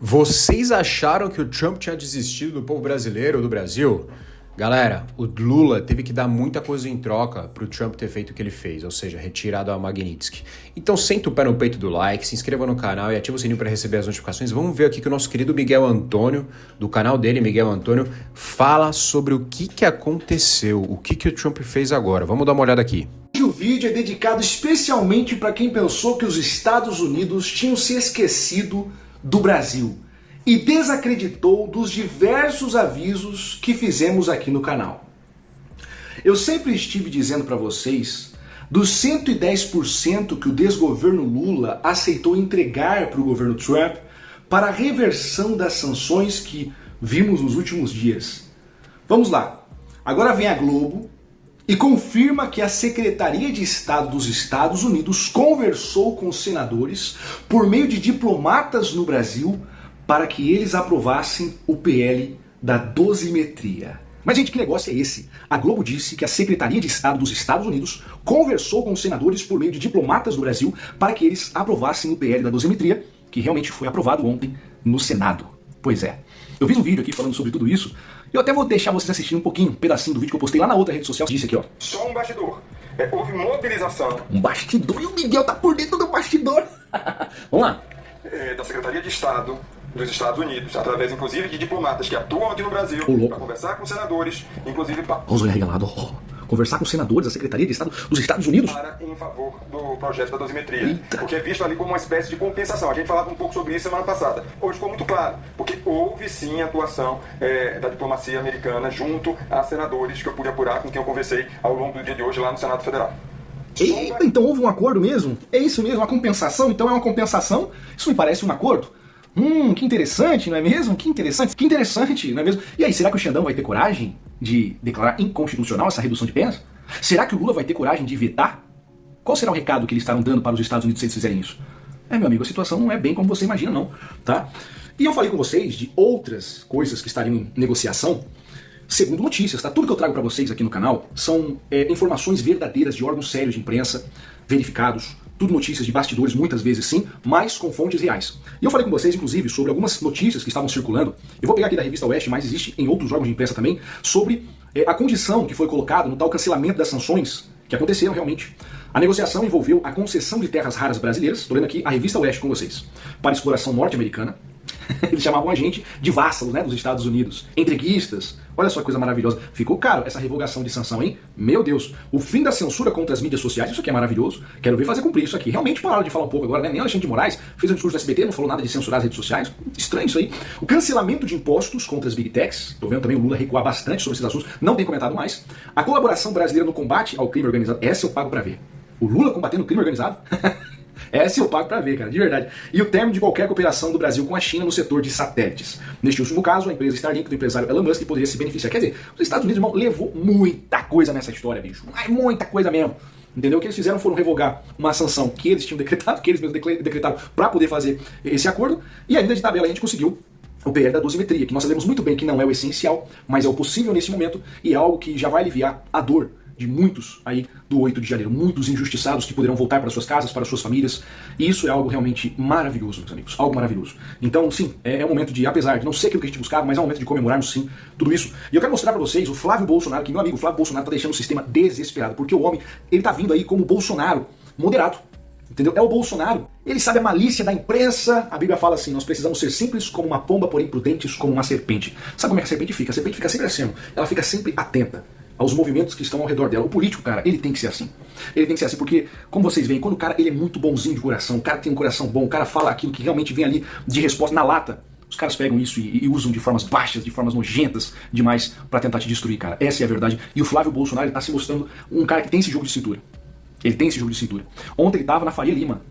Vocês acharam que o Trump tinha desistido do povo brasileiro ou do Brasil? Galera, o Lula teve que dar muita coisa em troca para o Trump ter feito o que ele fez, ou seja, retirado a Magnitsky. Então senta o pé no peito do like, se inscreva no canal e ativa o sininho para receber as notificações. Vamos ver aqui que o nosso querido Miguel Antônio, do canal dele, Miguel Antônio, fala sobre o que aconteceu, o que o Trump fez agora. Vamos dar uma olhada aqui. O vídeo é dedicado especialmente para quem pensou que os Estados Unidos tinham se esquecido do Brasil e desacreditou dos diversos avisos que fizemos aqui no canal. Eu sempre estive dizendo para vocês dos 110% que o desgoverno Lula aceitou entregar para o governo Trump para a reversão das sanções que vimos nos últimos dias. Vamos lá. Agora vem a Globo e confirma que a Secretaria de Estado dos Estados Unidos conversou com os senadores por meio de diplomatas no Brasil para que eles aprovassem o PL da dosimetria. Mas, gente, que negócio é esse? A Globo disse que a Secretaria de Estado dos Estados Unidos conversou com os senadores por meio de diplomatas do Brasil para que eles aprovassem o PL da dosimetria, que realmente foi aprovado ontem no Senado. Pois é. Eu fiz um vídeo aqui falando sobre tudo isso, e eu até vou deixar vocês assistirem um pouquinho, um pedacinho do vídeo que eu postei lá na outra rede social. Disse aqui, ó. Só um bastidor. Houve mobilização. Um bastidor, e o Miguel tá por dentro do bastidor. Vamos lá. Da Secretaria de Estado dos Estados Unidos, através inclusive de diplomatas que atuam aqui no Brasil, para conversar com senadores, inclusive para... Vamos olhar regalado. Conversar com os senadores da Secretaria de Estado dos Estados Unidos. Em favor do projeto da dosimetria. Eita. Porque é visto ali como uma espécie de compensação. A gente falava um pouco sobre isso semana passada. Hoje ficou muito claro, porque houve sim atuação da diplomacia americana junto a senadores que eu pude apurar, com quem eu conversei ao longo do dia de hoje lá no Senado Federal. Eita, então houve um acordo mesmo? É isso mesmo, uma compensação? Então é uma compensação? Isso me parece um acordo? Que interessante, não é mesmo? Que interessante, não é mesmo? E aí, será que o Xandão vai ter coragem de declarar inconstitucional essa redução de penas? Será que o Lula vai ter coragem de vetar? Qual será o recado que eles estarão dando para os Estados Unidos se eles fizerem isso? Meu amigo, a situação não é bem como você imagina, não, tá? E eu falei com vocês de outras coisas que estariam em negociação, segundo notícias, tá? Tudo que eu trago para vocês aqui no canal são informações verdadeiras de órgãos sérios de imprensa, verificados, tudo notícias de bastidores, muitas vezes sim, mas com fontes reais. E eu falei com vocês, inclusive, sobre algumas notícias que estavam circulando, eu vou pegar aqui da revista Oeste, mas existe em outros órgãos de imprensa também, sobre a condição que foi colocada no tal cancelamento das sanções, que aconteceram realmente. A negociação envolveu a concessão de terras raras brasileiras, estou lendo aqui a revista Oeste com vocês, para exploração norte-americana. Eles chamavam a gente de vassalos, né, dos Estados Unidos, entreguistas. Olha só que coisa maravilhosa. Ficou caro essa revogação de sanção, hein? Meu Deus. O fim da censura contra as mídias sociais, isso aqui é maravilhoso. Quero ver fazer cumprir isso aqui. Realmente pararam de falar um pouco agora, né? Nem Alexandre de Moraes fez um discurso do SBT, não falou nada de censurar as redes sociais. Estranho isso aí. O cancelamento de impostos contra as Big Techs. Tô vendo também o Lula recuar bastante sobre esses assuntos. Não tem comentado mais. A colaboração brasileira no combate ao crime organizado. Essa eu pago pra ver. O Lula combatendo o crime organizado? Essa eu pago pra ver, cara, de verdade. E o término de qualquer cooperação do Brasil com a China no setor de satélites. Neste último caso, a empresa Starlink do empresário Elon Musk poderia se beneficiar. Quer dizer, os Estados Unidos, irmão, levou muita coisa nessa história, bicho. Muita coisa mesmo. Entendeu? O que eles fizeram foram revogar uma sanção que eles tinham decretado, que eles mesmos decretaram pra poder fazer esse acordo. E ainda de tabela a gente conseguiu o PL da dosimetria, que nós sabemos muito bem que não é o essencial, mas é o possível nesse momento e é algo que já vai aliviar a dor de muitos aí do 8 de janeiro, muitos injustiçados que poderão voltar para suas casas, para suas famílias, e isso é algo realmente maravilhoso, meus amigos, algo maravilhoso. Então, sim, é um momento de, apesar de não ser aquilo que a gente buscava, mas é um momento de comemorarmos, sim, tudo isso. E eu quero mostrar para vocês o Flávio Bolsonaro, que meu amigo Flávio Bolsonaro tá deixando o sistema desesperado, porque o homem, ele tá vindo aí como Bolsonaro, moderado. Entendeu? É o Bolsonaro. Ele sabe a malícia da imprensa. A Bíblia fala assim, nós precisamos ser simples como uma pomba, porém prudentes como uma serpente. Sabe como é que a serpente fica? A serpente fica sempre assim, ela fica sempre atenta aos movimentos que estão ao redor dela. O político, cara, ele tem que ser assim. Ele tem que ser assim, porque, como vocês veem, quando o cara ele é muito bonzinho de coração, o cara tem um coração bom, o cara fala aquilo que realmente vem ali de resposta na lata, os caras pegam isso e usam de formas baixas, de formas nojentas demais pra tentar te destruir, cara. Essa é a verdade. E o Flávio Bolsonaro, ele tá se mostrando um cara que tem esse jogo de cintura. Ele tem esse jogo de cintura. Ontem ele tava na Faria Lima.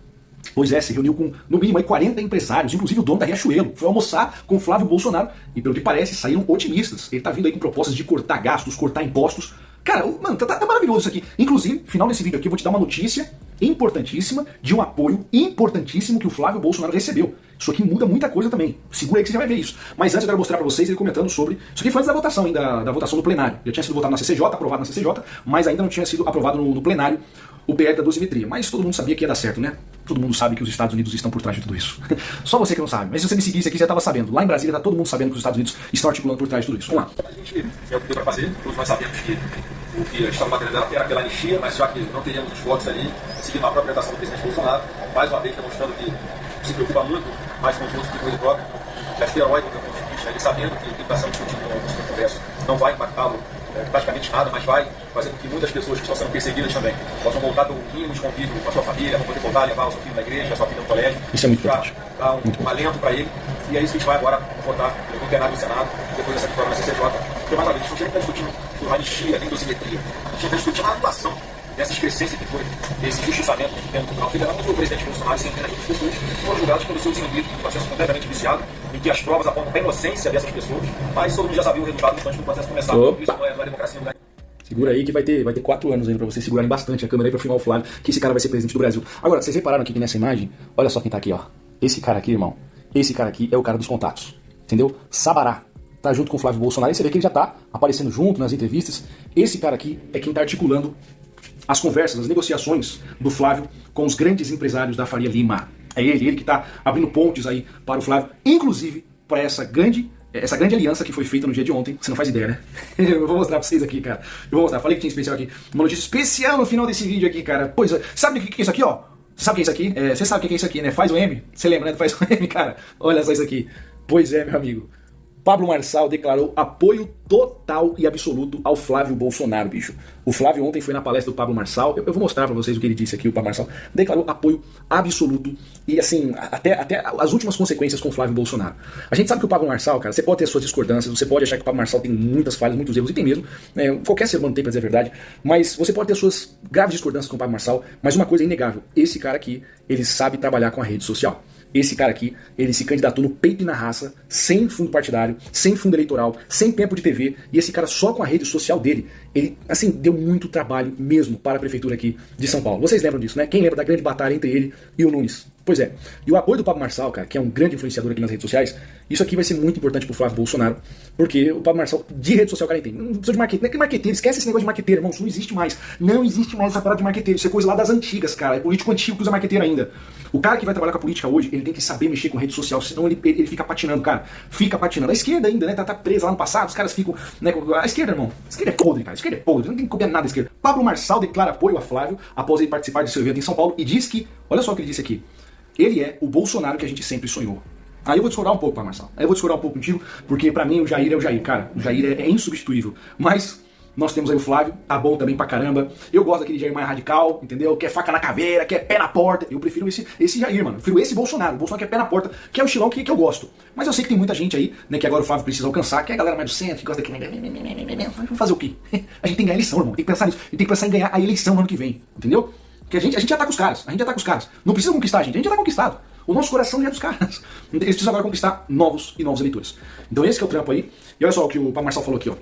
Pois é, se reuniu com, no mínimo, aí 40 empresários, inclusive o dono da Riachuelo. Foi almoçar com o Flávio Bolsonaro e, pelo que parece, saíram otimistas. Ele tá vindo aí com propostas de cortar gastos, cortar impostos. Cara, mano, tá maravilhoso isso aqui. Inclusive, final desse vídeo aqui, eu vou te dar uma notícia importantíssima de um apoio importantíssimo que o Flávio Bolsonaro recebeu. Isso aqui muda muita coisa também. Segura aí que você já vai ver isso. Mas antes eu quero mostrar pra vocês ele comentando sobre... Isso aqui foi antes da votação, hein, da votação no plenário. Já tinha sido votado na CCJ, aprovado na CCJ, mas ainda não tinha sido aprovado no plenário o PL da dosimetria. Mas todo mundo sabia que ia dar certo, né? Todo mundo sabe que os Estados Unidos estão por trás de tudo isso. Só você que não sabe. Mas se você me seguisse aqui, você já estava sabendo. Lá em Brasília tá todo mundo sabendo que os Estados Unidos estão articulando por trás de tudo isso. Vamos lá. A gente é o que deu para fazer. Todos nós sabemos que o que estava batendo era aquela anistia, mas já que não teríamos os votos ali, seguindo a própria orientação do presidente Bolsonaro, mais uma vez demonstrando que se preocupa muito mais com os outros que com ele próprio. Já esterói do meu ponto de vista, ele sabendo que o que está sendo discutido no Congresso não vai impactá-lo praticamente nada, mas vai fazer com que muitas pessoas que estão sendo perseguidas também possam voltar do mínimo de convívio com a sua família, vão poder voltar a levar o seu filho na igreja, a sua filha no colégio. Isso é muito importante. Dar um alento para ele. E é isso que a gente vai agora votar no plenário do Senado, depois dessa vitória na CCJ. Porque, mais uma vez, a gente não tinha que estar discutindo sobre anistia, nem dosimetria. A gente tinha que estar discutindo a atuação dessa excrescência que foi esse justiçamento do Tribunal Federal, onde o presidente Bolsonaro e centenas de pessoas foram julgadas pelo seu desenvolvido um processo completamente viciado, em que as provas apontam a inocência dessas pessoas, mas todo mundo já sabia o resultado antes do processo começar. Isso não é democracia, não é. Segura aí que vai ter 4 anos ainda pra vocês segurarem bastante a câmera aí pra filmar o Flávio, que esse cara vai ser presidente do Brasil. Agora, vocês repararam aqui que nessa imagem, olha só quem tá aqui, ó. Esse cara aqui, irmão, esse cara aqui é o cara dos contatos, entendeu? Sabará tá junto com o Flávio Bolsonaro, e você vê que ele já tá aparecendo junto nas entrevistas. Esse cara aqui é quem tá articulando as conversas, as negociações do Flávio com os grandes empresários da Faria Lima. É ele que tá abrindo pontes aí para o Flávio, inclusive para essa grande aliança que foi feita no dia de ontem. Você não faz ideia, né? Eu vou mostrar pra vocês aqui, cara. Eu vou mostrar. Falei que tinha especial aqui. Uma notícia especial no final desse vídeo aqui, cara. Pois é. Sabe o que é isso aqui, ó? Sabe o que é isso aqui? Você sabe o que é isso aqui, né? Faz o M. Você lembra, né? Faz o M, cara. Olha só isso aqui. Pois é, meu amigo. Pablo Marçal declarou apoio total e absoluto ao Flávio Bolsonaro, bicho. O Flávio ontem foi na palestra do Pablo Marçal, eu vou mostrar pra vocês o que ele disse aqui, o Pablo Marçal declarou apoio absoluto e assim, até as últimas consequências com o Flávio Bolsonaro. A gente sabe que o Pablo Marçal, cara, você pode ter suas discordâncias, você pode achar que o Pablo Marçal tem muitas falhas, muitos erros, e tem mesmo, né? Qualquer ser humano tem, pra dizer a verdade, mas você pode ter suas graves discordâncias com o Pablo Marçal, mas uma coisa é inegável, esse cara aqui, ele sabe trabalhar com a rede social. Esse cara aqui, ele se candidatou no peito e na raça, sem fundo partidário, sem fundo eleitoral, sem tempo de TV, e esse cara só com a rede social dele, ele, assim, deu muito trabalho mesmo para a prefeitura aqui de São Paulo. Vocês lembram disso, né? Quem lembra da grande batalha entre ele e o Nunes? Pois é. E o apoio do Pablo Marçal, cara, que é um grande influenciador aqui nas redes sociais, isso aqui vai ser muito importante pro Flávio Bolsonaro, porque o Pablo Marçal, de rede social, cara, tem. Não precisa de marqueteiro. Não é que marqueteiro, esquece esse negócio de marqueteiro, irmão, isso não existe mais. Não existe mais essa parada de marqueteiro, isso é coisa lá das antigas, cara. É político antigo que usa marqueteiro ainda. O cara que vai trabalhar com a política hoje, ele tem que saber mexer com rede social, senão ele fica patinando, cara. Fica patinando. A esquerda ainda, né, tá presa lá no passado, os caras ficam, né, a esquerda, irmão, a esquerda é podre, cara, a esquerda é podre, não tem que copiar nada da esquerda. Pablo Marçal declara apoio a Flávio após ele participar de seu evento em São Paulo e diz que, olha só o que ele disse aqui, ele é o Bolsonaro que a gente sempre sonhou. Aí eu vou discordar um pouco, Pablo Marçal. Aí eu vou discordar um pouco contigo, porque pra mim o Jair é o Jair, cara. O Jair é insubstituível. Mas nós temos aí o Flávio, tá bom também pra caramba. Eu gosto daquele Jair mais radical, entendeu? Quer faca na caveira, quer pé na porta. Eu prefiro esse Jair, mano. Eu prefiro esse Bolsonaro. O Bolsonaro quer pé na porta, que é o estilão que eu gosto. Mas eu sei que tem muita gente aí, né, que agora o Flávio precisa alcançar, que é a galera mais do centro, que gosta daquele... Vamos fazer o quê? A gente tem que ganhar a eleição, irmão. Tem que pensar nisso. A gente tem que pensar em ganhar a eleição no ano que vem, entendeu? Porque a gente já tá com os caras. A gente já tá com os caras. Não precisa conquistar a gente já tá conquistado. O nosso coração já é dos caras. Eles precisam agora conquistar novos e novos eleitores. Então esse que é o trampo aí. E olha só o que o Pablo Marçal falou aqui, ó.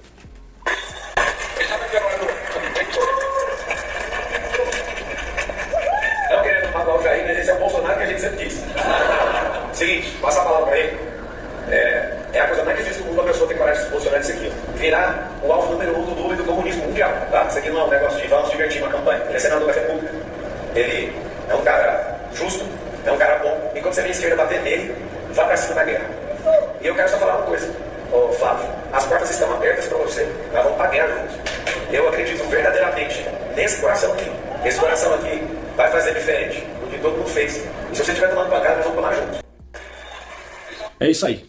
Não querendo matar o Jair, mas esse é o Bolsonaro que a gente sempre quis. Seguinte, passa a palavra pra ele. É a coisa mais difícil do mundo a pessoa ter coragem de se posicionar nisso aqui. Virar o alvo número 1 do Lula e do comunismo mundial, tá? Isso aqui não é um negócio de vamos divertir uma campanha. Ele é senador da República. Ele é um cara justo, é um cara bom. E quando você vem a esquerda bater nele, vá pra cima da guerra. E eu quero só falar uma coisa. Ô Flávio, as portas estão abertas pra você. Nós vamos pra guerra juntos. Eu acredito verdadeiramente nesse coração aqui. Esse coração aqui vai fazer diferente do que todo mundo fez. E se você estiver tomando pancada, nós vamos tomar juntos. É isso aí.